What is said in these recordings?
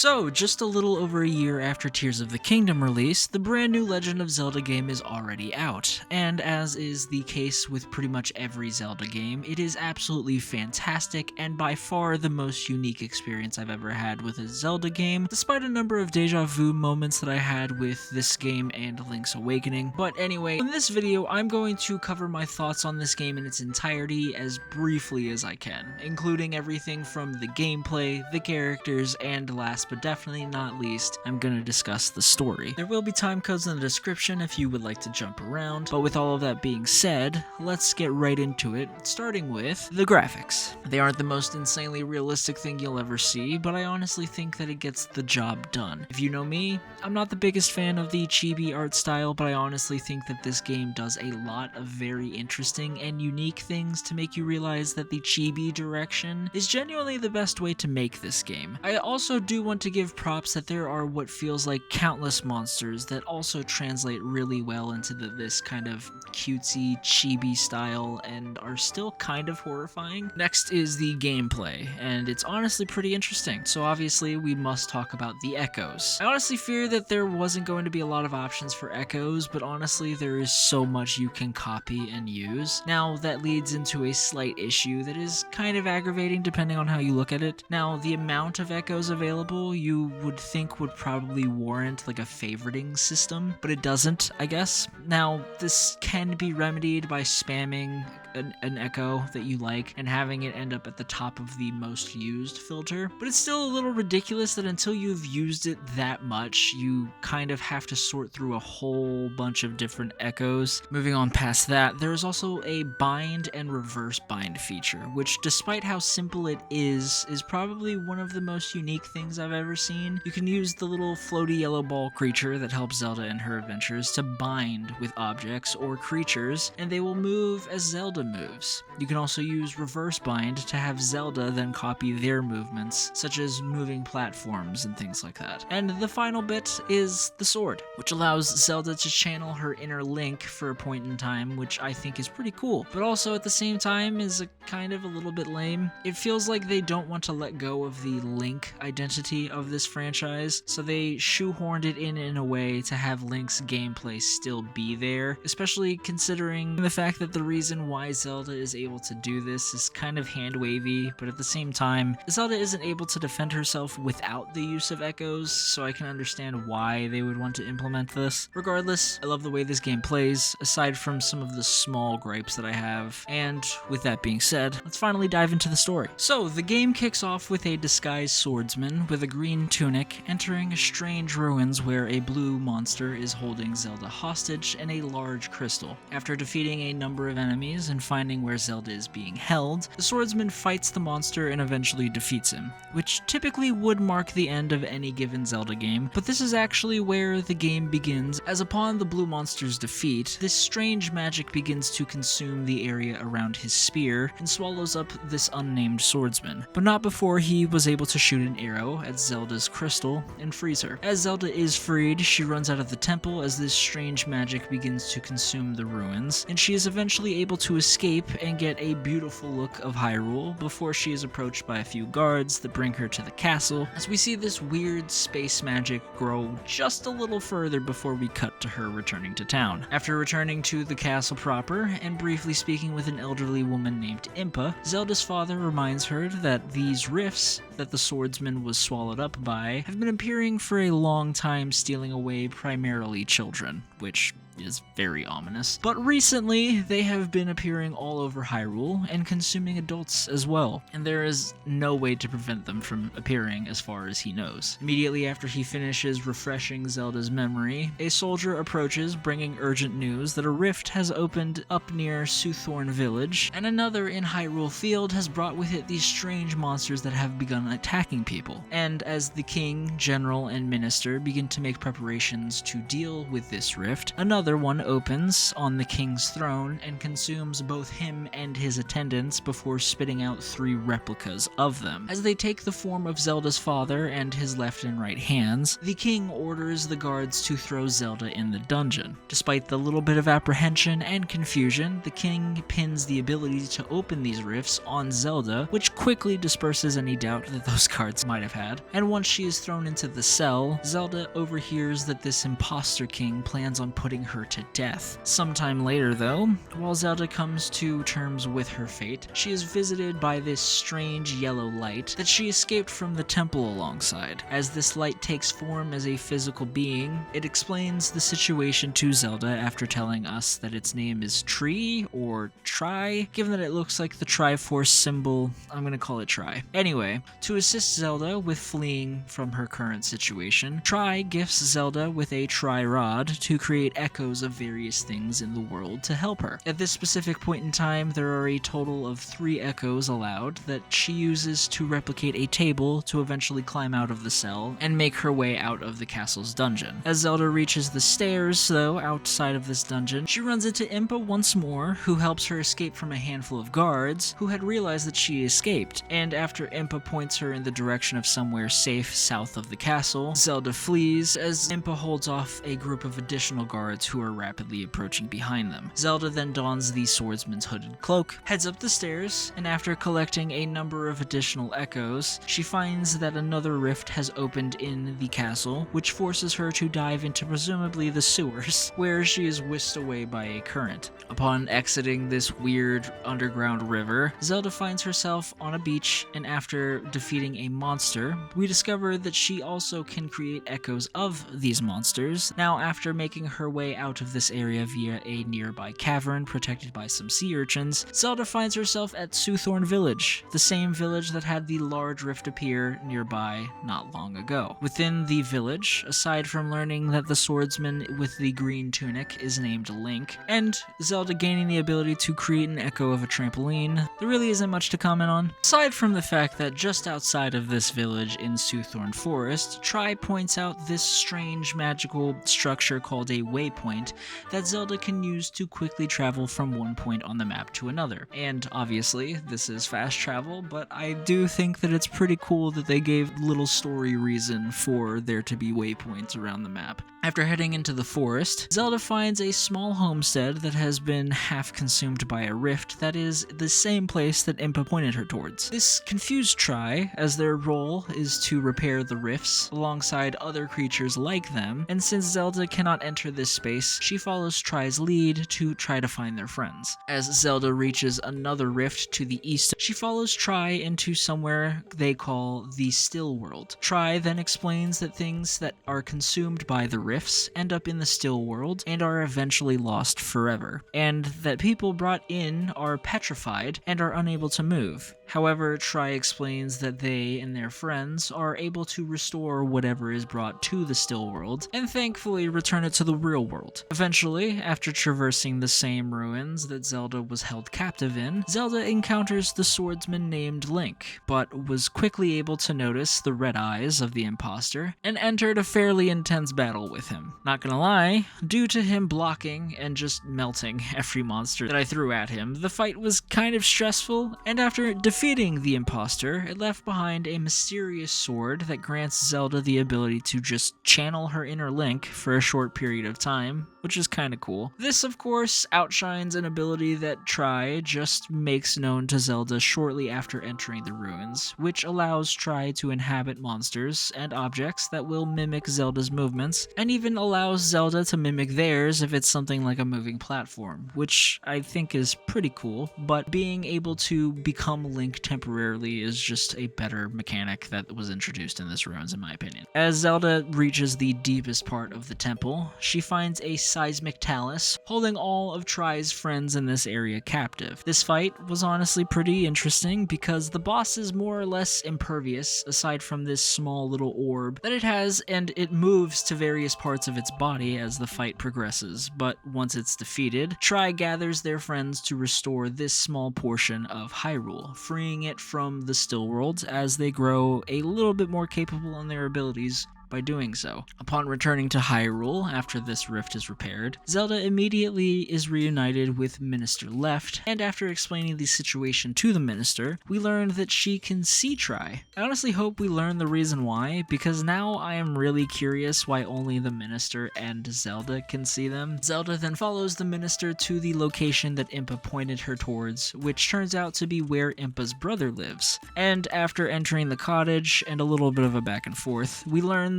So, just a little over a year after Tears of the Kingdom release, the brand new Legend of Zelda game is already out, and as is the case with pretty much every Zelda game, it is absolutely fantastic and by far the most unique experience I've ever had with a Zelda game, despite a number of deja vu moments that I had with this game and Link's Awakening. But anyway, in this video, I'm going to cover my thoughts on this game in its entirety as briefly as I can, including everything from the gameplay, the characters, and last but definitely not least, I'm gonna discuss the story. There will be time codes in the description if you would like to jump around, but with all of that being said, let's get right into it, starting with the graphics. They aren't the most insanely realistic thing you'll ever see, but I honestly think that it gets the job done. If you know me, I'm not the biggest fan of the chibi art style, but I honestly think that this game does a lot of very interesting and unique things to make you realize that the chibi direction is genuinely the best way to make this game. I also do want to give props that there are what feels like countless monsters that also translate really well into this kind of cutesy chibi style and are still kind of horrifying. Next is the gameplay, and it's honestly pretty interesting. So obviously we must talk about the echoes. I honestly fear that there wasn't going to be a lot of options for echoes, but honestly there is so much you can copy and use. Now that leads into a slight issue that is kind of aggravating depending on how you look at it. Now the amount of echoes available you would think would probably warrant like a favoriting system, but it doesn't, I guess. Now this can be remedied by spamming an echo that you like and having it end up at the top of the most used filter, but it's still a little ridiculous that until you've used it that much, you kind of have to sort through a whole bunch of different echoes. Moving on past that, there is also a bind and reverse bind feature, which despite how simple it is probably one of the most unique things I've ever seen. You can use the little floaty yellow ball creature that helps Zelda in her adventures to bind with objects or creatures, and they will move as Zelda moves. You can also use reverse bind to have Zelda then copy their movements, such as moving platforms and things like that. And the final bit is the sword, which allows Zelda to channel her inner Link for a point in time, which I think is pretty cool, but also at the same time is kind of a little bit lame. It feels like they don't want to let go of the Link identity of this franchise, so they shoehorned it in a way to have Link's gameplay still be there, especially considering the fact that the reason why Zelda is able to do this is kind of hand-wavy, but at the same time, Zelda isn't able to defend herself without the use of echoes, so I can understand why they would want to implement this. Regardless, I love the way this game plays, aside from some of the small gripes that I have, and with that being said, let's finally dive into the story. So, the game kicks off with a disguised swordsman with a green tunic entering strange ruins where a blue monster is holding Zelda hostage in a large crystal. After defeating a number of enemies and finding where Zelda is being held, the swordsman fights the monster and eventually defeats him, which typically would mark the end of any given Zelda game, but this is actually where the game begins, as upon the blue monster's defeat, this strange magic begins to consume the area around his spear and swallows up this unnamed swordsman, but not before he was able to shoot an arrow at Zelda's crystal and freeze her. As Zelda is freed, she runs out of the temple as this strange magic begins to consume the ruins, and she is eventually able to escape and get a beautiful look of Hyrule before she is approached by a few guards that bring her to the castle, as we see this weird space magic grow just a little further before we cut to her returning to town. After returning to the castle proper and briefly speaking with an elderly woman named Impa, Zelda's father reminds her that these rifts that the swordsman was swallowed up by have been appearing for a long time, stealing away primarily children, which is very ominous. But recently, they have been appearing all over Hyrule and consuming adults as well, and there is no way to prevent them from appearing as far as he knows. Immediately after he finishes refreshing Zelda's memory, a soldier approaches bringing urgent news that a rift has opened up near Suthorn village, and another in Hyrule Field has brought with it these strange monsters that have begun attacking people. And as the king, general, and minister begin to make preparations to deal with this rift, another another one opens on the king's throne and consumes both him and his attendants before spitting out 3 replicas of them. As they take the form of Zelda's father and his left and right hands, the king orders the guards to throw Zelda in the dungeon. Despite the little bit of apprehension and confusion, the king pins the ability to open these rifts on Zelda, which quickly disperses any doubt that those guards might have had. And once she is thrown into the cell, Zelda overhears that this imposter king plans on putting her to death. Sometime later, though, while Zelda comes to terms with her fate, she is visited by this strange yellow light that she escaped from the temple alongside. As this light takes form as a physical being, it explains the situation to Zelda after telling us that its name is Tree or Tri. Given that it looks like the Triforce symbol, I'm gonna call it Tri. Anyway, to assist Zelda with fleeing from her current situation, Tri gifts Zelda with a Tri-Rod to create echoes of various things in the world to help her. At this specific point in time, there are a total of 3 echoes allowed that she uses to replicate a table to eventually climb out of the cell and make her way out of the castle's dungeon. As Zelda reaches the stairs, though, outside of this dungeon, she runs into Impa once more, who helps her escape from a handful of guards who had realized that she escaped, and after Impa points her in the direction of somewhere safe south of the castle, Zelda flees as Impa holds off a group of additional guards who are rapidly approaching behind them. Zelda then dons the swordsman's hooded cloak, heads up the stairs, and after collecting a number of additional echoes, she finds that another rift has opened in the castle, which forces her to dive into presumably the sewers, where she is whisked away by a current. Upon exiting this weird underground river, Zelda finds herself on a beach, and after defeating a monster, we discover that she also can create echoes of these monsters. Now, after making her way out of this area via a nearby cavern protected by some sea urchins, Zelda finds herself at Suthorn Village, the same village that had the large rift appear nearby not long ago. Within the village, aside from learning that the swordsman with the green tunic is named Link, and Zelda gaining the ability to create an echo of a trampoline, there really isn't much to comment on. Aside from the fact that just outside of this village in Suthorn Forest, Tri points out this strange magical structure called a waypoint that Zelda can use to quickly travel from one point on the map to another. And obviously, this is fast travel, but I do think that it's pretty cool that they gave little story reason for there to be waypoints around the map. After heading into the forest, Zelda finds a small homestead that has been half consumed by a rift that is the same place that Impa pointed her towards. This confused Tri, as their role is to repair the rifts alongside other creatures like them, and since Zelda cannot enter this space, she follows Tri's lead to try to find their friends. As Zelda reaches another rift to the east, she follows Tri into somewhere they call the Still World. Tri then explains that things that are consumed by the rifts end up in the Still World and are eventually lost forever, and that people brought in are petrified and are unable to move. However, Tri explains that they and their friends are able to restore whatever is brought to the Still World, and thankfully return it to the real world. Eventually, after traversing the same ruins that Zelda was held captive in, Zelda encounters the swordsman named Link, but was quickly able to notice the red eyes of the imposter, and entered a fairly intense battle with him. Not gonna lie, due to him blocking and just melting every monster that I threw at him, the fight was kind of stressful, and after defeating the imposter, it left behind a mysterious sword that grants Zelda the ability to just channel her inner Link for a short period of time, which is kinda cool. This, of course, outshines an ability that Tri just makes known to Zelda shortly after entering the ruins, which allows Tri to inhabit monsters and objects that will mimic Zelda's movements, and even allows Zelda to mimic theirs if it's something like a moving platform, which I think is pretty cool, but being able to become Link temporarily is just a better mechanic that was introduced in this ruins in my opinion. As Zelda reaches the deepest part of the temple, she finds a seismic talus holding all of Tri's friends in this area captive. This fight was honestly pretty interesting because the boss is more or less impervious aside from this small little orb that it has, and it moves to various parts of its body as the fight progresses, but once it's defeated, Tri gathers their friends to restore this small portion of Hyrule, freeing it from the Still World as they grow a little bit more capable in their abilities by doing so. Upon returning to Hyrule after this rift is repaired, Zelda immediately is reunited with Minister Left, and after explaining the situation to the Minister, we learn that she can see Tri. I honestly hope we learn the reason why, because now I am really curious why only the Minister and Zelda can see them. Zelda then follows the Minister to the location that Impa pointed her towards, which turns out to be where Impa's brother lives. And after entering the cottage and a little bit of a back and forth, we learn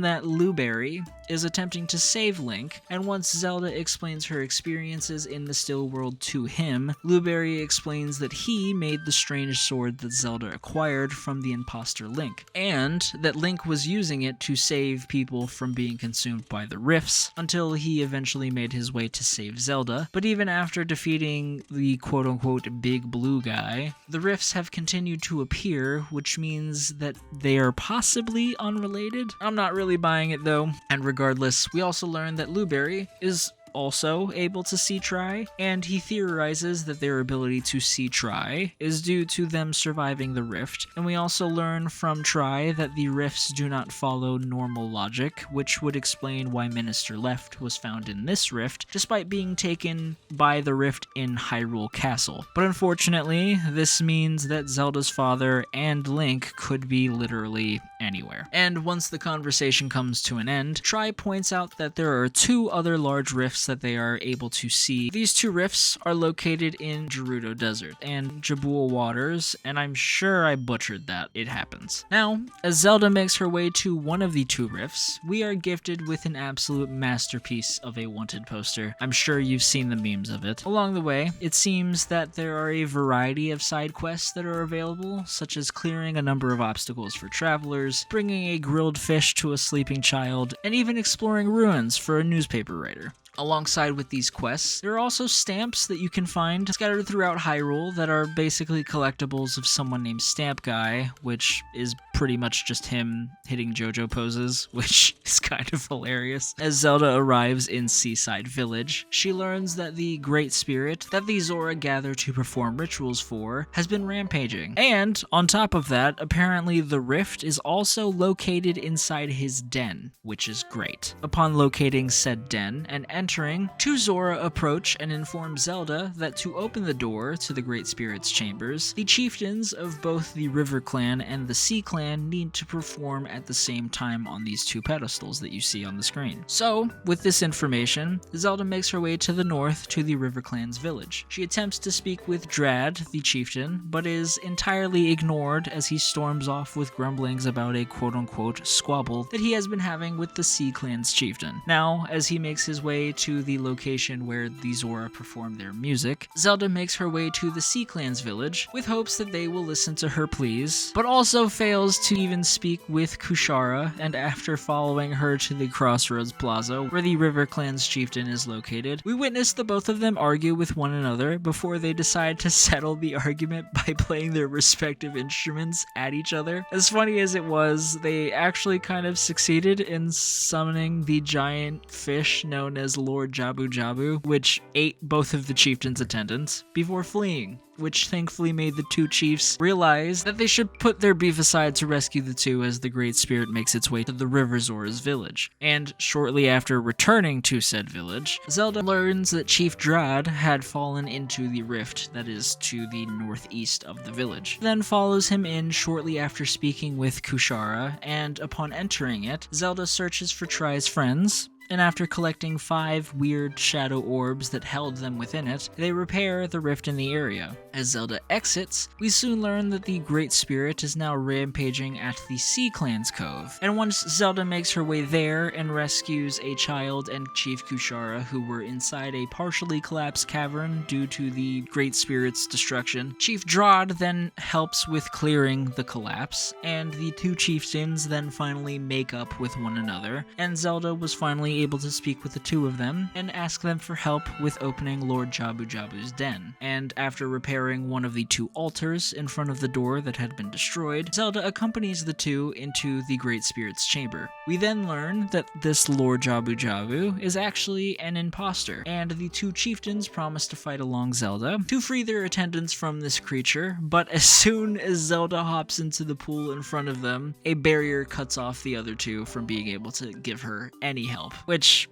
that Blueberry is attempting to save Link, and once Zelda explains her experiences in the still world to him, Blueberry explains that he made the strange sword that Zelda acquired from the imposter Link, and that Link was using it to save people from being consumed by the rifts, until he eventually made his way to save Zelda. But even after defeating the quote-unquote big blue guy, the rifts have continued to appear, which means that they are possibly unrelated. I'm not really buying it though, and regardless, we also learn that Blueberry is also able to see Tri, and he theorizes that their ability to see Tri is due to them surviving the rift, and we also learn from Tri that the rifts do not follow normal logic, which would explain why Minister Left was found in this rift, despite being taken by the rift in Hyrule Castle. But unfortunately, this means that Zelda's father and Link could be literally anywhere. And once the conversation comes to an end, Tri points out that there are two other large rifts that they are able to see. These two rifts are located in Gerudo Desert and Jabul Waters, and I'm sure I butchered that. It happens. Now, as Zelda makes her way to one of the two rifts, we are gifted with an absolute masterpiece of a wanted poster. I'm sure you've seen the memes of it. Along the way, it seems that there are a variety of side quests that are available, such as clearing a number of obstacles for travelers, bringing a grilled fish to a sleeping child, and even exploring ruins for a newspaper writer. Alongside with these quests, there are also stamps that you can find scattered throughout Hyrule that are basically collectibles of someone named Stamp Guy, which is pretty much just him hitting JoJo poses, which is kind of hilarious. As Zelda arrives in Seaside Village, she learns that the Great Spirit that the Zora gather to perform rituals for has been rampaging. And on top of that, apparently the rift is also located inside his den, which is great. Upon locating said den and entering, two Zora approach and inform Zelda that to open the door to the Great Spirit's chambers, the chieftains of both the River Clan and the Sea Clan need to perform at the same time on these two pedestals that you see on the screen. So, with this information, Zelda makes her way to the north to the River Clan's village. She attempts to speak with Drad, the chieftain, but is entirely ignored as he storms off with grumblings about a quote-unquote squabble that he has been having with the Sea Clan's chieftain. Now, as he makes his way to the location where the Zora perform their music, Zelda makes her way to the Sea Clan's village with hopes that they will listen to her pleas, but also fails to even speak with Kushara, and after following her to the Crossroads Plaza where the River Clan's chieftain is located, we witness the both of them argue with one another before they decide to settle the argument by playing their respective instruments at each other. As funny as it was, they actually kind of succeeded in summoning the giant fish known as Lord Jabu Jabu, which ate both of the chieftains' attendants before fleeing, which thankfully made the two chiefs realize that they should put their beef aside to rescue the two as the Great Spirit makes its way to the River Zora's village. And shortly after returning to said village, Zelda learns that Chief Drad had fallen into the rift that is to the northeast of the village. Then follows him in shortly after speaking with Kushara, and upon entering it, Zelda searches for Tri's friends, and after collecting 5 weird shadow orbs that held them within it, they repair the rift in the area. As Zelda exits, we soon learn that the Great Spirit is now rampaging at the Sea Clan's Cove, and once Zelda makes her way there and rescues a child and Chief Kushara who were inside a partially collapsed cavern due to the Great Spirit's destruction, Chief Drad then helps with clearing the collapse, and the two chieftains then finally make up with one another, and Zelda was finally eventually able to speak with the two of them and ask them for help with opening Lord Jabu Jabu's den. And after repairing one of the two altars in front of the door that had been destroyed, Zelda accompanies the two into the Great Spirit's chamber. We then learn that this Lord Jabu Jabu is actually an imposter, and the two chieftains promise to fight along Zelda to free their attendants from this creature, but as soon as Zelda hops into the pool in front of them, a barrier cuts off the other two from being able to give her any help, which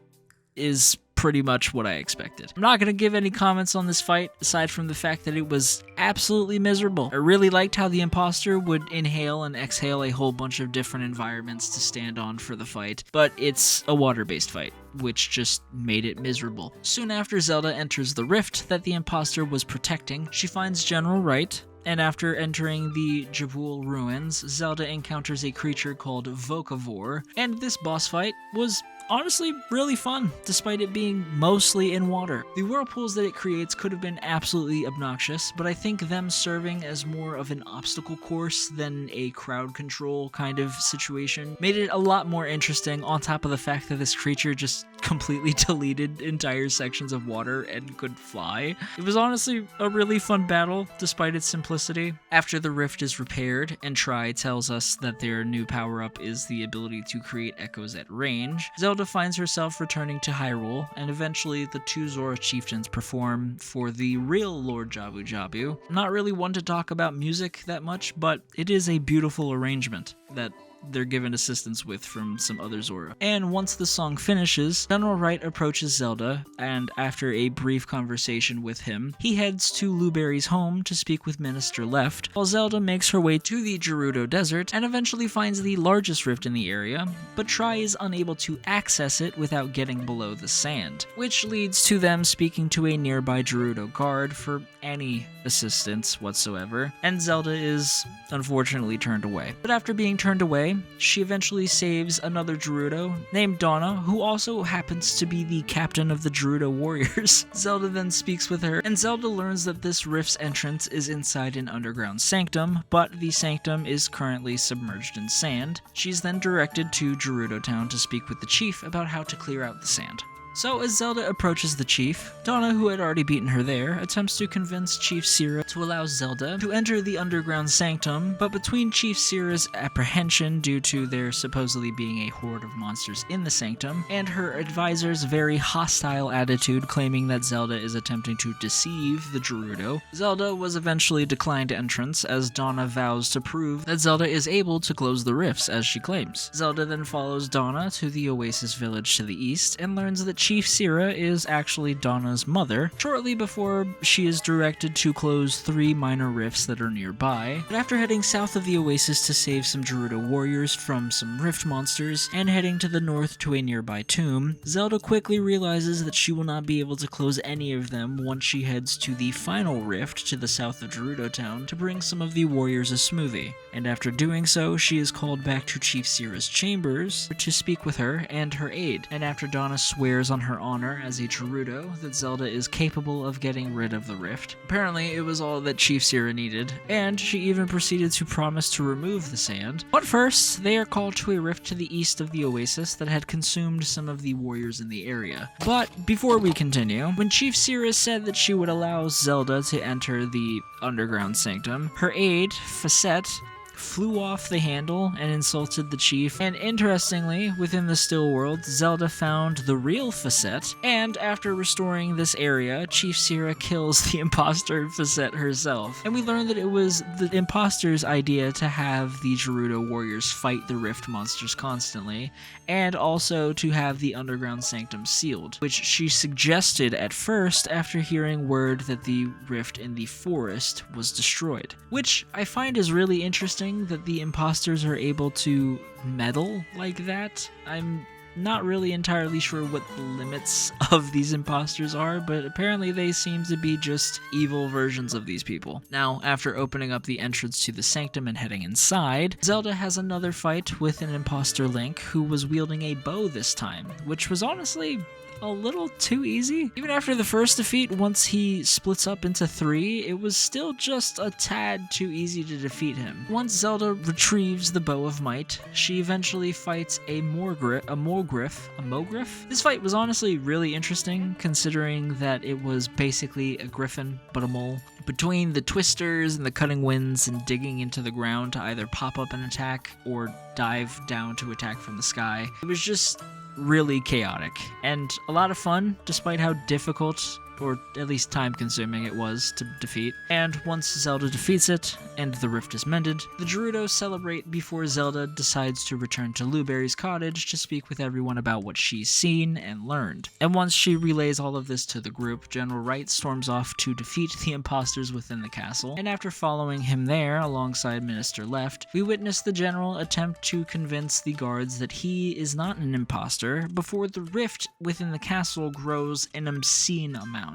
is pretty much what I expected. I'm not going to give any comments on this fight, aside from the fact that it was absolutely miserable. I really liked how the imposter would inhale and exhale a whole bunch of different environments to stand on for the fight, but it's a water-based fight, which just made it miserable. Soon after Zelda enters the rift that the imposter was protecting, she finds General Wright, and after entering the Jabul ruins, Zelda encounters a creature called Vocavore, and this boss fight was honestly really fun, despite it being mostly in water. The whirlpools that it creates could have been absolutely obnoxious, but I think them serving as more of an obstacle course than a crowd control kind of situation made it a lot more interesting, on top of the fact that this creature just completely deleted entire sections of water and could fly. It was honestly a really fun battle, despite its simplicity. After the rift is repaired, and Tri tells us that their new power-up is the ability to create echoes at range, Zelda finds herself returning to Hyrule, and eventually the two Zora chieftains perform for the real Lord Jabu Jabu. I'm not really one to talk about music that much, but it is a beautiful arrangement that they're given assistance with from some other Zora. And once the song finishes, General Wright approaches Zelda, and after a brief conversation with him, he heads to Luberry's home to speak with Minister Left, while Zelda makes her way to the Gerudo Desert and eventually finds the largest rift in the area, but Tri is unable to access it without getting below the sand, which leads to them speaking to a nearby Gerudo guard for any assistance whatsoever, and Zelda is unfortunately turned away. But after being turned away, she eventually saves another Gerudo named Donna, who also happens to be the captain of the Gerudo warriors. Zelda then speaks with her, and Zelda learns that this rift's entrance is inside an underground sanctum, but the sanctum is currently submerged in sand. She's then directed to Gerudo Town to speak with the chief about how to clear out the sand. So as Zelda approaches the chief, Donna, who had already beaten her there, attempts to convince Chief Sira to allow Zelda to enter the underground sanctum, but between Chief Sira's apprehension due to there supposedly being a horde of monsters in the sanctum, and her advisor's very hostile attitude claiming that Zelda is attempting to deceive the Gerudo, Zelda was eventually declined entrance as Donna vows to prove that Zelda is able to close the rifts as she claims. Zelda then follows Donna to the Oasis village to the east and learns that Chief Sira is actually Donna's mother, shortly before she is directed to close 3 minor rifts that are nearby. But after heading south of the Oasis to save some Gerudo warriors from some rift monsters, and heading to the north to a nearby tomb, Zelda quickly realizes that she will not be able to close any of them once she heads to the final rift to the south of Gerudo Town to bring some of the warriors a smoothie. And after doing so, she is called back to Chief Sira's chambers to speak with her and her aide. And after Donna swears on her honor as a Gerudo that Zelda is capable of getting rid of the rift, apparently it was all that Chief Sira needed, and she even proceeded to promise to remove the sand. But first, they are called to a rift to the east of the Oasis that had consumed some of the warriors in the area. But before we continue, when Chief Sira said that she would allow Zelda to enter the underground sanctum, her aide, Facette, flew off the handle and insulted the chief, and interestingly, within the still world, Zelda found the real Facette, and after restoring this area, Chief Sira kills the imposter Facette herself. And we learn that it was the imposter's idea to have the Gerudo warriors fight the rift monsters constantly, and also to have the underground sanctum sealed, which she suggested at first after hearing word that the rift in the forest was destroyed. Which I find is really interesting that the imposters are able to meddle like that. I'm not really entirely sure what the limits of these imposters are, but apparently they seem to be just evil versions of these people. Now, after opening up the entrance to the sanctum and heading inside, Zelda has another fight with an imposter Link who was wielding a bow this time, which was honestly a little too easy. Even after the first defeat, once he splits up into 3, it was still just a tad too easy to defeat him. Once Zelda retrieves the Bow of Might, she eventually fights a Morgul Mogriff. This fight was honestly really interesting, considering that it was basically a griffin, but a mole. Between the twisters and the cutting winds and digging into the ground to either pop up and attack or dive down to attack from the sky, it was just really chaotic and a lot of fun, despite how difficult or at least time-consuming it was to defeat. And once Zelda defeats it, and the rift is mended, the Gerudo celebrate before Zelda decides to return to Luberry's cottage to speak with everyone about what she's seen and learned. And once she relays all of this to the group, General Wright storms off to defeat the imposters within the castle, and after following him there alongside Minister Left, we witness the General attempt to convince the guards that he is not an imposter before the rift within the castle grows an obscene amount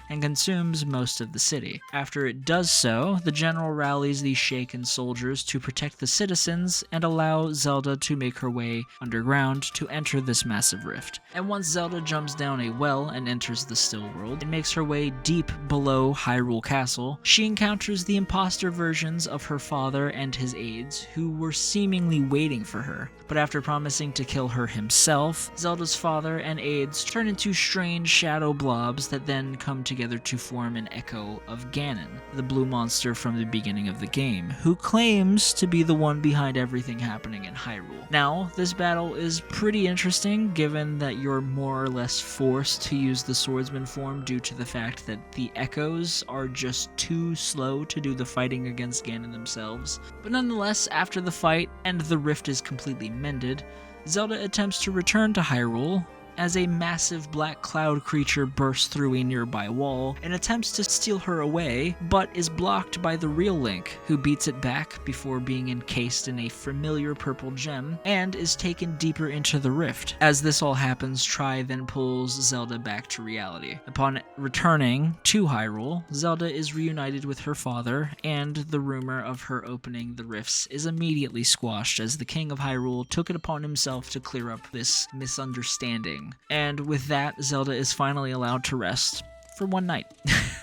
and consumes most of the city. After it does so, the general rallies the shaken soldiers to protect the citizens and allow Zelda to make her way underground to enter this massive rift. And once Zelda jumps down a well and enters the still world and makes her way deep below Hyrule Castle, she encounters the imposter versions of her father and his aides, who were seemingly waiting for her. But after promising to kill her himself, Zelda's father and aides turn into strange shadow blobs that then come together to form an echo of Ganon, the blue monster from the beginning of the game, who claims to be the one behind everything happening in Hyrule. Now, this battle is pretty interesting given that you're more or less forced to use the swordsman form due to the fact that the echoes are just too slow to do the fighting against Ganon themselves. But nonetheless, after the fight and the rift is completely mended, Zelda attempts to return to Hyrule as a massive black cloud creature bursts through a nearby wall and attempts to steal her away, but is blocked by the real Link, who beats it back before being encased in a familiar purple gem and is taken deeper into the rift. As this all happens, Tri then pulls Zelda back to reality. Upon returning to Hyrule, Zelda is reunited with her father, and the rumor of her opening the rifts is immediately squashed as the King of Hyrule took it upon himself to clear up this misunderstanding. And with that, Zelda is finally allowed to rest for one night.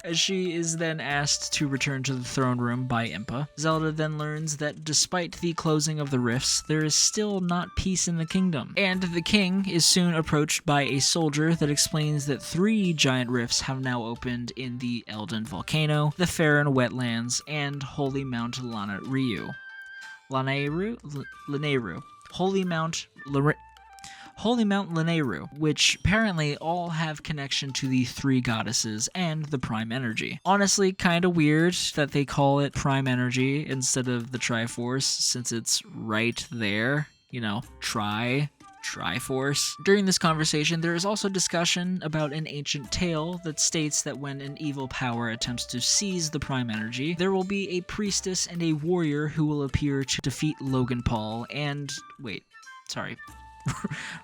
As she is then asked to return to the throne room by Impa, Zelda then learns that despite the closing of the rifts, there is still not peace in the kingdom. And the king is soon approached by a soldier that explains that 3 giant rifts have now opened in the Elden Volcano, the Faron Wetlands, and Holy Mount Lanayru. Holy Mount Lanayru, which apparently all have connection to the 3 goddesses and the Prime Energy. Honestly, kinda weird that they call it Prime Energy instead of the Triforce, since it's right there, Triforce. During this conversation, there is also discussion about an ancient tale that states that when an evil power attempts to seize the Prime Energy, there will be a priestess and a warrior who will appear to defeat Logan Paul and...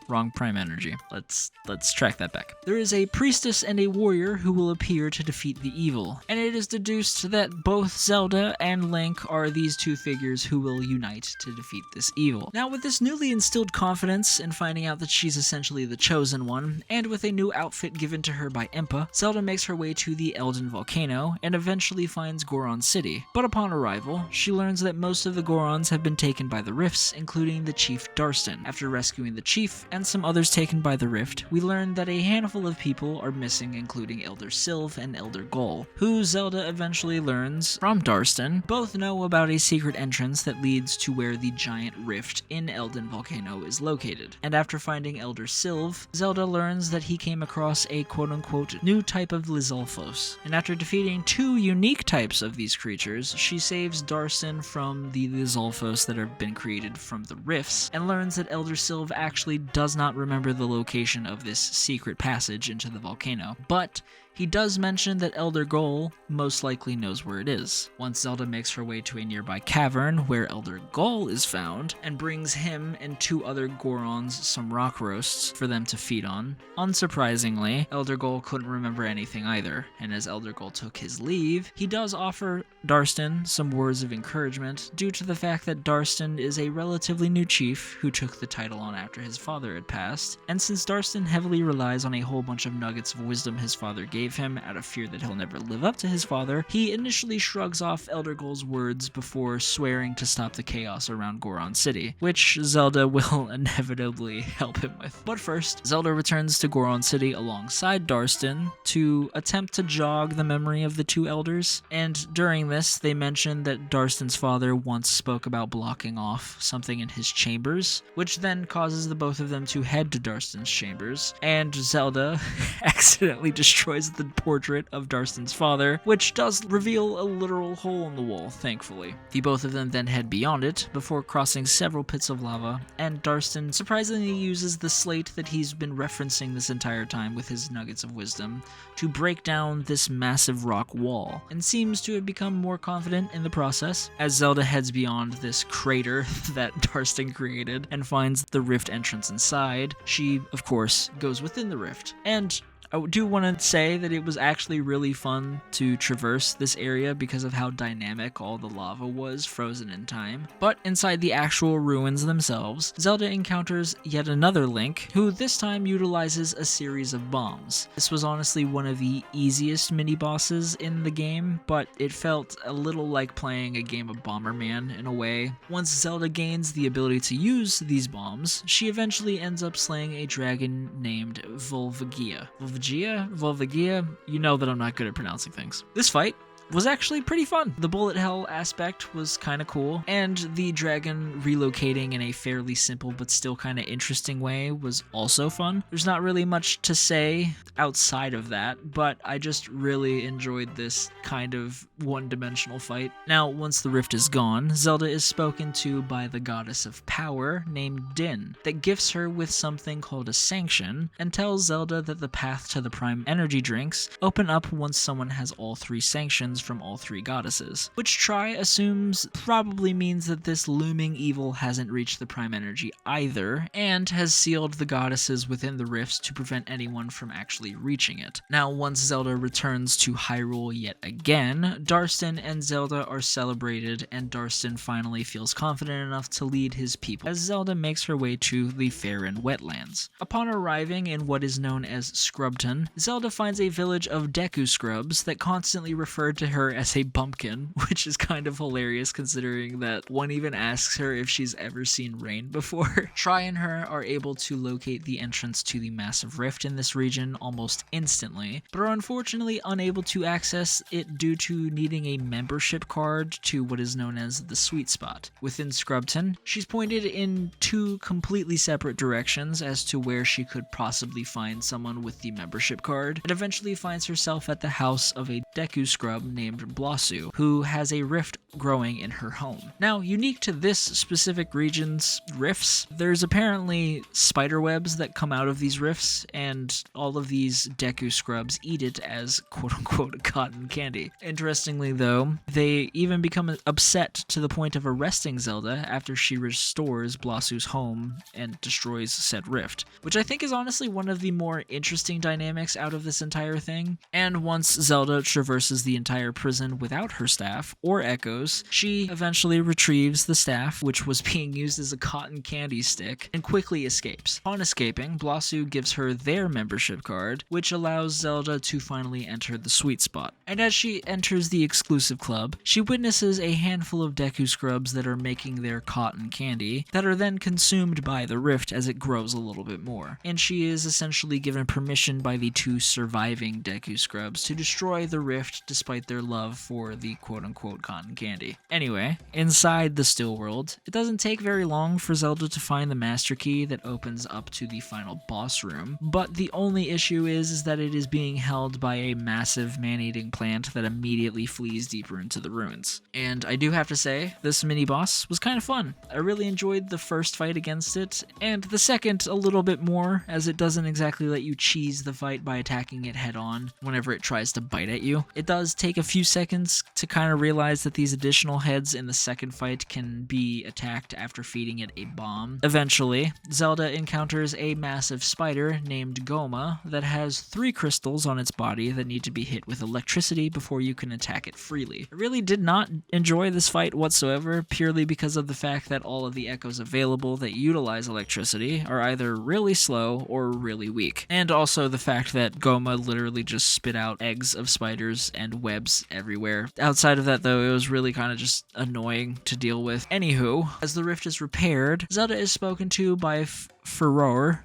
Wrong Prime Energy. Let's track that back. There is a priestess and a warrior who will appear to defeat the evil, and it is deduced that both Zelda and Link are these 2 figures who will unite to defeat this evil. Now, with this newly instilled confidence in finding out that she's essentially the chosen one, and with a new outfit given to her by Impa, Zelda makes her way to the Elden Volcano and eventually finds Goron City. But upon arrival, she learns that most of the Gorons have been taken by the rifts, including the chief Darstan. After rescuing the chief and some others taken by the rift, we learn that a handful of people are missing, including Elder Sylve and Elder Goll, who Zelda eventually learns from Darstan both know about a secret entrance that leads to where the giant rift in Elden Volcano is located. And after finding Elder Sylve, Zelda learns that he came across a quote-unquote new type of Lizalfos. And after defeating 2 unique types of these creatures, she saves Darstan from the Lizalfos that have been created from the rifts, and learns that Elder Sylve actually does not remember the location of this secret passage into the volcano, but he does mention that Elder Goll most likely knows where it is. Once Zelda makes her way to a nearby cavern where Elder Goll is found, and brings him and 2 other Gorons some rock roasts for them to feed on. Unsurprisingly, Elder Goll couldn't remember anything either, and as Elder Goll took his leave, he does offer Darstan some words of encouragement due to the fact that Darstan is a relatively new chief who took the title on after his father had passed, and since Darstan heavily relies on a whole bunch of nuggets of wisdom his father gave save him out of fear that he'll never live up to his father, he initially shrugs off Elder Gold's words before swearing to stop the chaos around Goron City, which Zelda will inevitably help him with. But first, Zelda returns to Goron City alongside Darstan to attempt to jog the memory of the two elders, and during this, they mention that Darstan's father once spoke about blocking off something in his chambers, which then causes the both of them to head to Darstan's chambers, and Zelda accidentally destroys the portrait of Darstan's father, which does reveal a literal hole in the wall, thankfully. The both of them then head beyond it, before crossing several pits of lava, and Darstan surprisingly uses the slate that he's been referencing this entire time with his nuggets of wisdom to break down this massive rock wall, and seems to have become more confident in the process. As Zelda heads beyond this crater that Darstan created and finds the rift entrance inside, she, of course, goes within the rift. And I do want to say that it was actually really fun to traverse this area because of how dynamic all the lava was frozen in time. But inside the actual ruins themselves, Zelda encounters yet another Link, who this time utilizes a series of bombs. This was honestly one of the easiest mini-bosses in the game, but it felt a little like playing a game of Bomberman in a way. Once Zelda gains the ability to use these bombs, she eventually ends up slaying a dragon named Volvagia, you know that I'm not good at pronouncing things. This fight was actually pretty fun. The bullet hell aspect was kind of cool, and the dragon relocating in a fairly simple but still kind of interesting way was also fun. There's not really much to say outside of that, but I just really enjoyed this kind of one-dimensional fight. Now, once the rift is gone, Zelda is spoken to by the goddess of power named Din, that gifts her with something called a sanction, and tells Zelda that the path to the prime energy drinks open up once someone has all three sanctions from all three goddesses, which Tri assumes probably means that this looming evil hasn't reached the prime energy either, and has sealed the goddesses within the rifts to prevent anyone from actually reaching it. Now, once Zelda returns to Hyrule yet again, Darstan and Zelda are celebrated, and Darstan finally feels confident enough to lead his people as Zelda makes her way to the Faron Wetlands. Upon arriving in what is known as Scrubton, Zelda finds a village of Deku Scrubs that constantly refer to her as a bumpkin, which is kind of hilarious considering that one even asks her if she's ever seen rain before. Tri and her are able to locate the entrance to the massive rift in this region almost instantly, but are unfortunately unable to access it due to needing a membership card to what is known as the sweet spot. Within Scrubton, she's pointed in two completely separate directions as to where she could possibly find someone with the membership card, and eventually finds herself at the house of a Deku Scrub named Blasu, who has a rift growing in her home. Now, unique to this specific region's rifts, there's apparently spider webs that come out of these rifts, and all of these Deku Scrubs eat it as quote-unquote cotton candy. Interestingly though, they even become upset to the point of arresting Zelda after she restores Blasu's home and destroys said rift, which I think is honestly one of the more interesting dynamics out of this entire thing. And once Zelda traverses the entire prison without her staff or echoes, she eventually retrieves the staff, which was being used as a cotton candy stick, and quickly escapes. Upon escaping, Blasu gives her their membership card, which allows Zelda to finally enter the sweet spot. And as she enters the exclusive club, she witnesses a handful of Deku Scrubs that are making their cotton candy, that are then consumed by the rift as it grows a little bit more. And she is essentially given permission by the two surviving Deku Scrubs to destroy the rift despite their love for the quote-unquote cotton candy. Anyway, inside the still world, it doesn't take very long for Zelda to find the master key that opens up to the final boss room, but the only issue is that it is being held by a massive man-eating plant that immediately flees deeper into the ruins. And I do have to say, this mini-boss was kind of fun. I really enjoyed the first fight against it, and the second a little bit more, as it doesn't exactly let you cheese the fight by attacking it head-on whenever it tries to bite at you. It does take a few seconds to kind of realize that these additional heads in the second fight can be attacked after feeding it a bomb. Eventually, Zelda encounters a massive spider named Goma that has 3 crystals on its body that need to be hit with electricity before you can attack it freely. I really did not enjoy this fight whatsoever, purely because of the fact that all of the echoes available that utilize electricity are either really slow or really weak. And also the fact that Goma literally just spit out eggs of spiders and webs everywhere. Outside of that though, it was really kind of just annoying to deal with. Anywho, as the rift is repaired, Zelda is spoken to by Faror,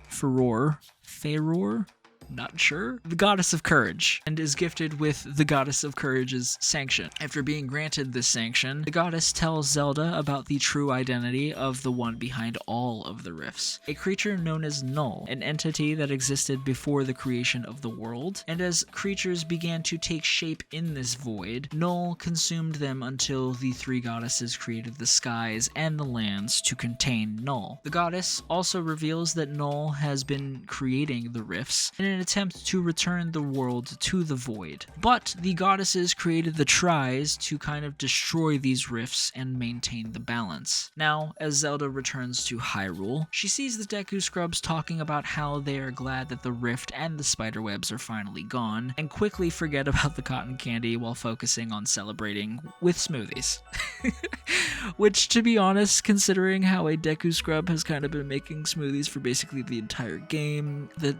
not sure, the Goddess of Courage, and is gifted with the Goddess of Courage's sanction. After being granted this sanction, the goddess tells Zelda about the true identity of the one behind all of the rifts, a creature known as Null, an entity that existed before the creation of the world, and as creatures began to take shape in this void, Null consumed them until the 3 goddesses created the skies and the lands to contain Null. The goddess also reveals that Null has been creating the rifts in an attempt to return the world to the void. But the goddesses created the tries to kind of destroy these rifts and maintain the balance. Now, as Zelda returns to Hyrule, she sees the Deku Scrubs talking about how they are glad that the rift and the spiderwebs are finally gone, and quickly forget about the cotton candy while focusing on celebrating with smoothies. Which, to be honest, considering how a Deku Scrub has kind of been making smoothies for basically the entire game that,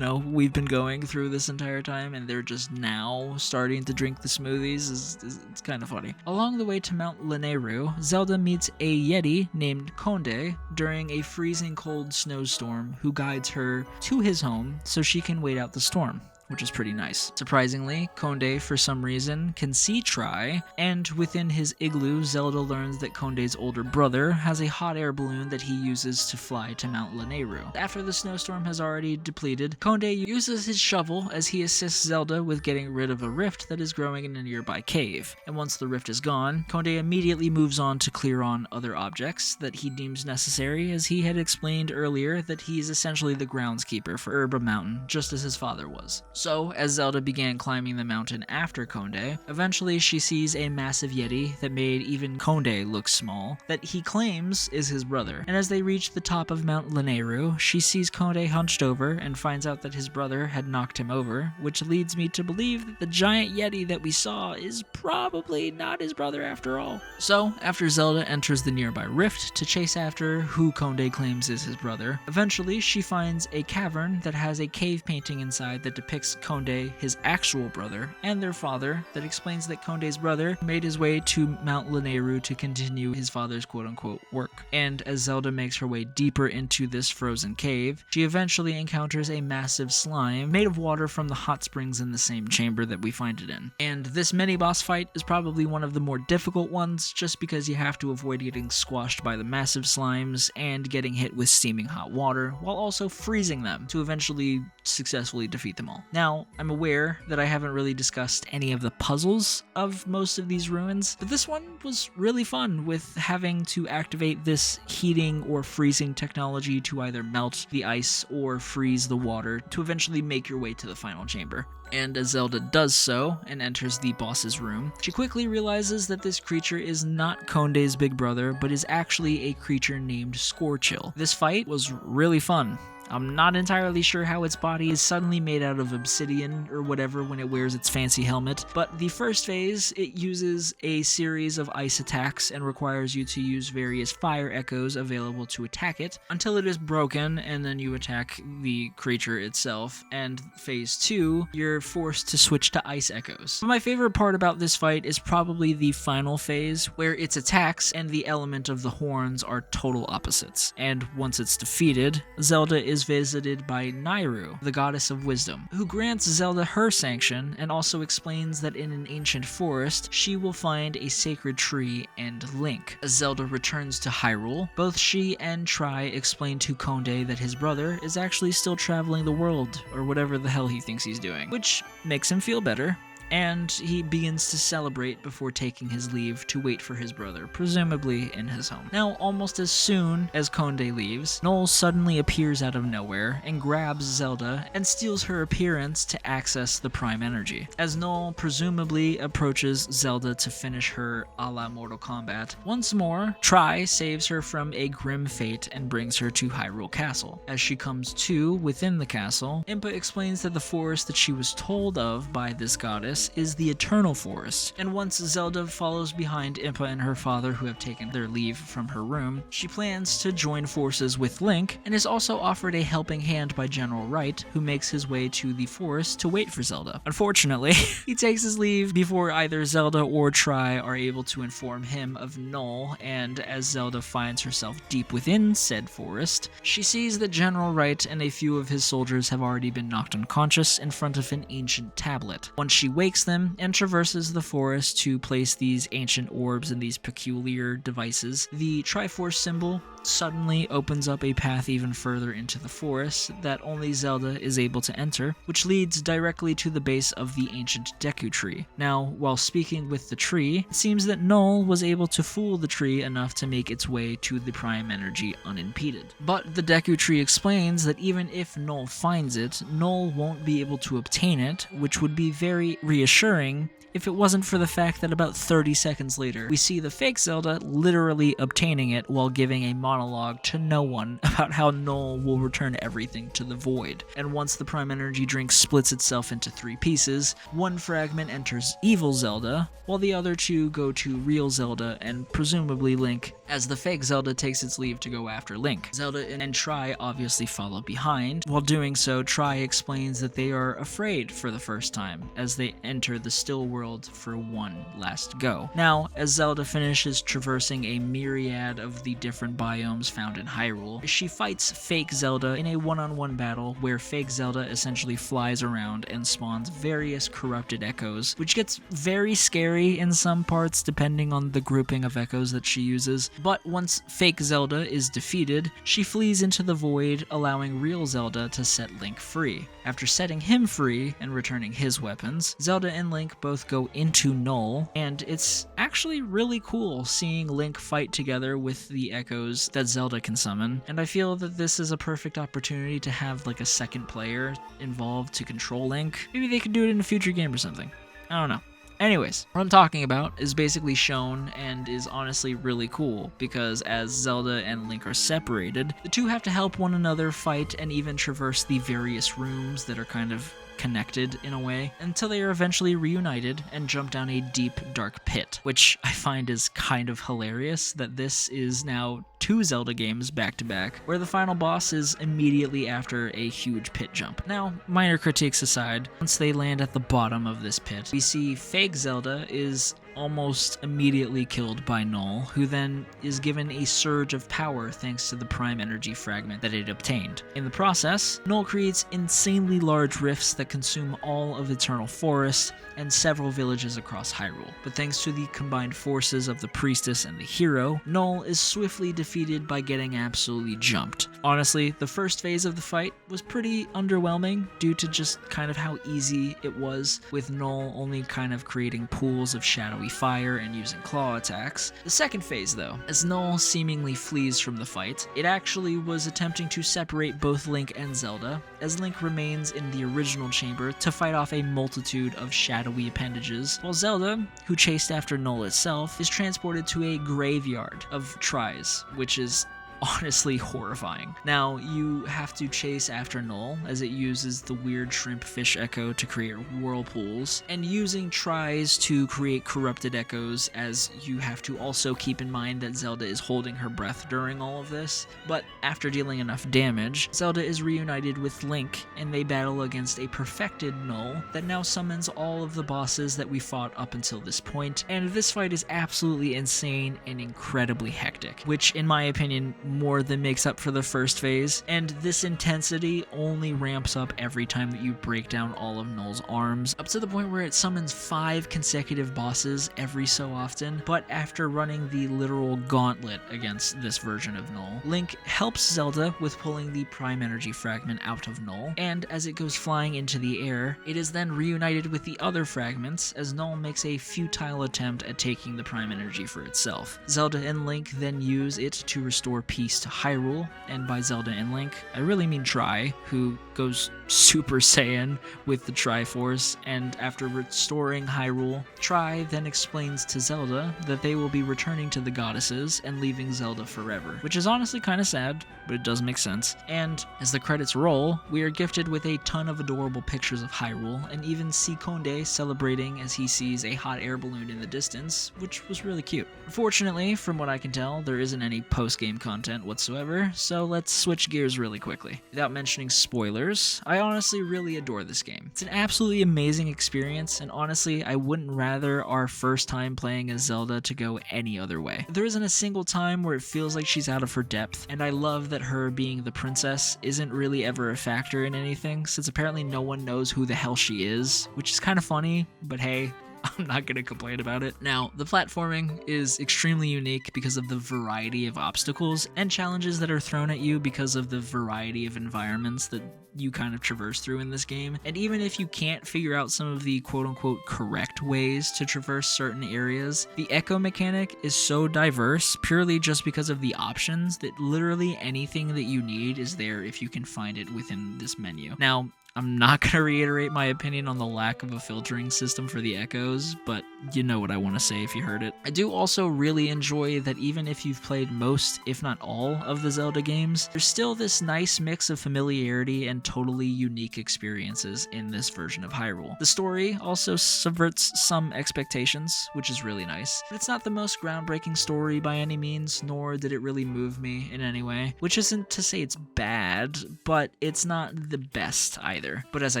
we've been going through this entire time, and they're just now starting to drink the smoothies, it's kind of funny. Along the way to Mount Lanayru, Zelda meets a Yeti named Konde during a freezing cold snowstorm who guides her to his home so she can wait out the storm, which is pretty nice. Surprisingly, Konde, for some reason, can see Tri, and within his igloo, Zelda learns that Konde's older brother has a hot air balloon that he uses to fly to Mount Lanayru. After the snowstorm has already depleted, Konde uses his shovel as he assists Zelda with getting rid of a rift that is growing in a nearby cave. And once the rift is gone, Konde immediately moves on to clear on other objects that he deems necessary, as he had explained earlier that he is essentially the groundskeeper for Herba Mountain, just as his father was. So, as Zelda began climbing the mountain after Konde, eventually she sees a massive Yeti that made even Konde look small, that he claims is his brother. And as they reach the top of Mount Lanayru, she sees Konde hunched over and finds out that his brother had knocked him over, which leads me to believe that the giant Yeti that we saw is probably not his brother after all. So, after Zelda enters the nearby rift to chase after who Konde claims is his brother, eventually she finds a cavern that has a cave painting inside that depicts Konde, his actual brother, and their father, that explains that Konde's brother made his way to Mount Lanayru to continue his father's quote-unquote work. And as Zelda makes her way deeper into this frozen cave, she eventually encounters a massive slime made of water from the hot springs in the same chamber that we find it in. And this mini-boss fight is probably one of the more difficult ones, just because you have to avoid getting squashed by the massive slimes and getting hit with steaming hot water, while also freezing them to eventually successfully defeat them all. Now, I'm aware that I haven't really discussed any of the puzzles of most of these ruins, but this one was really fun, with having to activate this heating or freezing technology to either melt the ice or freeze the water to eventually make your way to the final chamber. And as Zelda does so and enters the boss's room, she quickly realizes that this creature is not Konde's big brother, but is actually a creature named Scorchill. This fight was really fun. I'm not entirely sure how its body is suddenly made out of obsidian or whatever when it wears its fancy helmet, but the first phase, it uses a series of ice attacks and requires you to use various fire echoes available to attack it until it is broken, and then you attack the creature itself. And phase 2, you're forced to switch to ice echoes. But my favorite part about this fight is probably the final phase, where its attacks and the element of the horns are total opposites. And once it's defeated, Zelda is visited by Nayru, the goddess of wisdom, who grants Zelda her sanction and also explains that in an ancient forest, she will find a sacred tree and Link. As Zelda returns to Hyrule, both she and Tri explain to Konde that his brother is actually still traveling the world, or whatever the hell he thinks he's doing, which makes him feel better. and he begins to celebrate before taking his leave to wait for his brother, presumably in his home. Now, almost as soon as Conde leaves, Noel suddenly appears out of nowhere and grabs Zelda and steals her appearance to access the Prime Energy. As Noel presumably approaches Zelda to finish her a la Mortal Kombat, once more, Tri saves her from a grim fate and brings her to Hyrule Castle. As she comes to within the castle, Impa explains that the forest that she was told of by this goddess is the Eternal Forest, and once Zelda follows behind Impa and her father who have taken their leave from her room, she plans to join forces with Link, and is also offered a helping hand by General Wright, who makes his way to the forest to wait for Zelda. Unfortunately, he takes his leave before either Zelda or Tri are able to inform him of Noel, and as Zelda finds herself deep within said forest, she sees that General Wright and a few of his soldiers have already been knocked unconscious in front of an ancient tablet. Once she wakes them and traverses the forest to place these ancient orbs in these peculiar devices, the Triforce symbol suddenly opens up a path even further into the forest that only Zelda is able to enter, which leads directly to the base of the ancient Deku Tree. Now, while speaking with the tree, it seems that Noel was able to fool the tree enough to make its way to the Prime Energy unimpeded. But the Deku Tree explains that even if Noel finds it, Noel won't be able to obtain it, which would be very reassuring if it wasn't for the fact that about 30 seconds later, we see the fake Zelda literally obtaining it while giving a monologue to no one about how Noel will return everything to the void. And once the Prime Energy drink splits itself into 3 pieces, one fragment enters evil Zelda, while the other 2 go to real Zelda and presumably Link, as the fake Zelda takes its leave to go after Link. Zelda and Tri obviously follow behind. While doing so, Tri explains that they are afraid for the first time as they enter the still world for one last go. Now, as Zelda finishes traversing a myriad of the different biomes found in Hyrule, she fights fake Zelda in a one-on-one battle where fake Zelda essentially flies around and spawns various corrupted echoes, which gets very scary in some parts depending on the grouping of echoes that she uses. But once fake Zelda is defeated, she flees into the void, allowing real Zelda to set Link free. After setting him free and returning his weapons, Zelda and Link both go into Noel, and it's actually really cool seeing Link fight together with the echoes that Zelda can summon, and I feel that this is a perfect opportunity to have like a second player involved to control Link. Maybe they could do it in a future game or something. I don't know. Anyways, what I'm talking about is basically shown and is honestly really cool, because as Zelda and Link are separated, the two have to help one another fight and even traverse the various rooms that are kind of connected in a way, until they are eventually reunited and jump down a deep, dark pit, which I find is kind of hilarious that this is now 2 Zelda games back to back, where the final boss is immediately after a huge pit jump. Now, minor critiques aside, once they land at the bottom of this pit, we see fake Zelda is almost immediately killed by Noel, who then is given a surge of power thanks to the Prime Energy fragment that it obtained. In the process, Noel creates insanely large rifts that consume all of Eternal Forest and several villages across Hyrule. But thanks to the combined forces of the Priestess and the Hero, Noel is swiftly defeated by getting absolutely jumped. Honestly, the first phase of the fight was pretty underwhelming due to just kind of how easy it was, with Noel only kind of creating pools of shadowy fire and using claw attacks. The second phase though, as Noel seemingly flees from the fight, it actually was attempting to separate both Link and Zelda, as Link remains in the original chamber to fight off a multitude of shadowy appendages, while Zelda, who chased after Noel itself, is transported to a graveyard of tries, which is honestly horrifying. Now, you have to chase after Noel, as it uses the weird shrimp fish echo to create whirlpools, and using tries to create corrupted echoes, as you have to also keep in mind that Zelda is holding her breath during all of this. But after dealing enough damage, Zelda is reunited with Link, and they battle against a perfected Noel that now summons all of the bosses that we fought up until this point, and this fight is absolutely insane and incredibly hectic, which in my opinion more than makes up for the first phase, and this intensity only ramps up every time that you break down all of Null's arms, up to the point where it summons 5 consecutive bosses every so often. But after running the literal gauntlet against this version of Null, Link helps Zelda with pulling the Prime Energy Fragment out of Null, and as it goes flying into the air, it is then reunited with the other fragments as Null makes a futile attempt at taking the Prime Energy for itself. Zelda and Link then use it to restore peace to Hyrule, and by Zelda and Link, I really mean Tri, who goes Super Saiyan with the Triforce, and after restoring Hyrule, Tri then explains to Zelda that they will be returning to the goddesses and leaving Zelda forever, which is honestly kind of sad, but it does make sense. And as the credits roll, we are gifted with a ton of adorable pictures of Hyrule, and even see Conde celebrating as he sees a hot air balloon in the distance, which was really cute. Unfortunately, from what I can tell, there isn't any post-game content whatsoever, so let's switch gears really quickly. Without mentioning spoilers, I honestly really adore this game. It's an absolutely amazing experience, and honestly, I wouldn't rather our first time playing as Zelda to go any other way. There isn't a single time where it feels like she's out of her depth, and I love that her being the princess isn't really ever a factor in anything, since apparently no one knows who the hell she is, which is kind of funny, but hey, I'm not going to complain about it. Now, the platforming is extremely unique because of the variety of obstacles and challenges that are thrown at you because of the variety of environments that you kind of traverse through in this game. And even if you can't figure out some of the quote-unquote correct ways to traverse certain areas, the echo mechanic is so diverse purely just because of the options that literally anything that you need is there if you can find it within this menu. Now, I'm not going to reiterate my opinion on the lack of a filtering system for the echoes, but you know what I want to say if you heard it. I do also really enjoy that even if you've played most, if not all, of the Zelda games, there's still this nice mix of familiarity and totally unique experiences in this version of Hyrule. The story also subverts some expectations, which is really nice. But it's not the most groundbreaking story by any means, nor did it really move me in any way, which isn't to say it's bad, but it's not the best either. But as I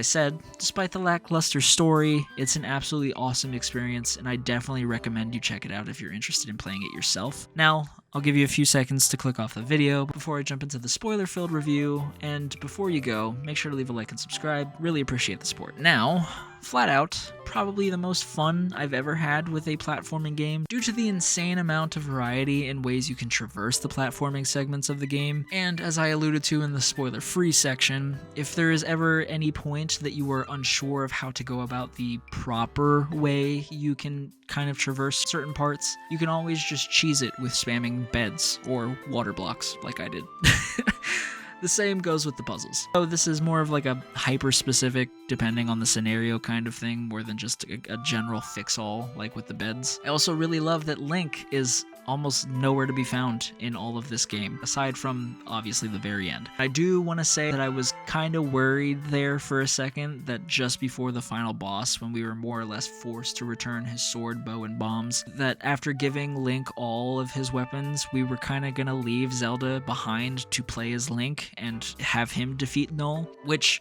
said, despite the lackluster story, it's an absolutely awesome experience, and I definitely recommend you check it out if you're interested in playing it yourself. Now, I'll give you a few seconds to click off the video before I jump into the spoiler-filled review, and before you go, make sure to leave a like and subscribe. Really appreciate the support. Now, flat out, probably the most fun I've ever had with a platforming game due to the insane amount of variety in ways you can traverse the platforming segments of the game. And as I alluded to in the spoiler-free section, if there is ever any point that you are unsure of how to go about the proper way you can kind of traverse certain parts, you can always just cheese it with spamming beds or water blocks like I did. The same goes with the puzzles. So this is more of like a hyper-specific, depending on the scenario kind of thing, more than just a general fix-all like with the beds. I also really love that Link is almost nowhere to be found in all of this game, aside from obviously the very end. I do want to say that I was kind of worried there for a second that just before the final boss, when we were more or less forced to return his sword, bow, and bombs, that after giving Link all of his weapons, we were kind of gonna leave Zelda behind to play as Link and have him defeat Null, which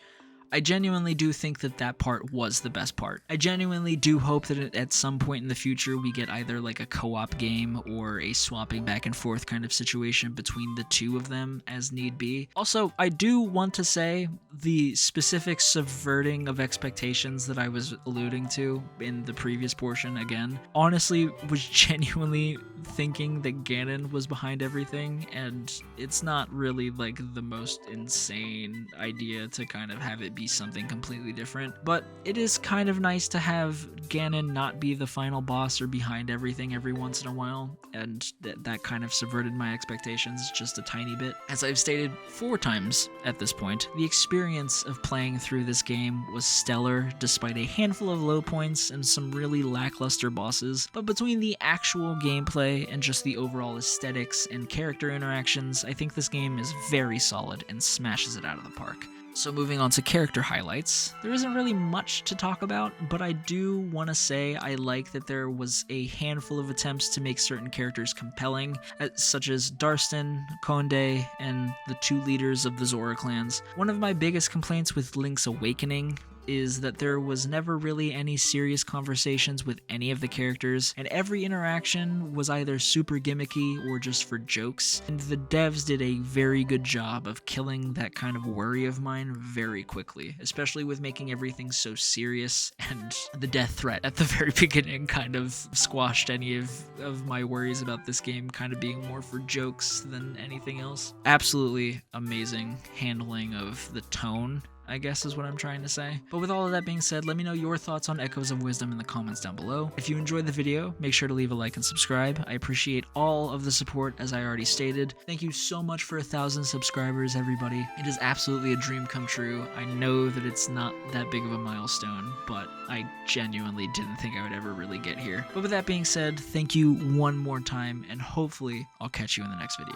I genuinely do think that that part was the best part. I genuinely do hope that at some point in the future we get either like a co-op game or a swapping back and forth kind of situation between the two of them as need be. Also, I do want to say the specific subverting of expectations that I was alluding to in the previous portion again, honestly was genuinely thinking that Ganon was behind everything, and it's not really like the most insane idea to kind of have it be something completely different, but it is kind of nice to have Ganon not be the final boss or behind everything every once in a while, and that kind of subverted my expectations just a tiny bit. As I've stated 4 times at this point, the experience of playing through this game was stellar despite a handful of low points and some really lackluster bosses, but between the actual gameplay and just the overall aesthetics and character interactions, I think this game is very solid and smashes it out of the park. So moving on to character highlights, there isn't really much to talk about, but I do want to say I like that there was a handful of attempts to make certain characters compelling, such as Darstan, Conde, and the 2 leaders of the Zora clans. One of my biggest complaints with Link's Awakening is that there was never really any serious conversations with any of the characters, and every interaction was either super gimmicky or just for jokes, and the devs did a very good job of killing that kind of worry of mine very quickly, especially with making everything so serious, and the death threat at the very beginning kind of squashed any of my worries about this game kind of being more for jokes than anything else. Absolutely amazing handling of the tone, I guess is what I'm trying to say. But with all of that being said, let me know your thoughts on Echoes of Wisdom in the comments down below. If you enjoyed the video, make sure to leave a like and subscribe. I appreciate all of the support, as I already stated. Thank you so much for 1,000 subscribers, everybody. It is absolutely a dream come true. I know that it's not that big of a milestone, but I genuinely didn't think I would ever really get here. But with that being said, thank you one more time, and hopefully I'll catch you in the next video.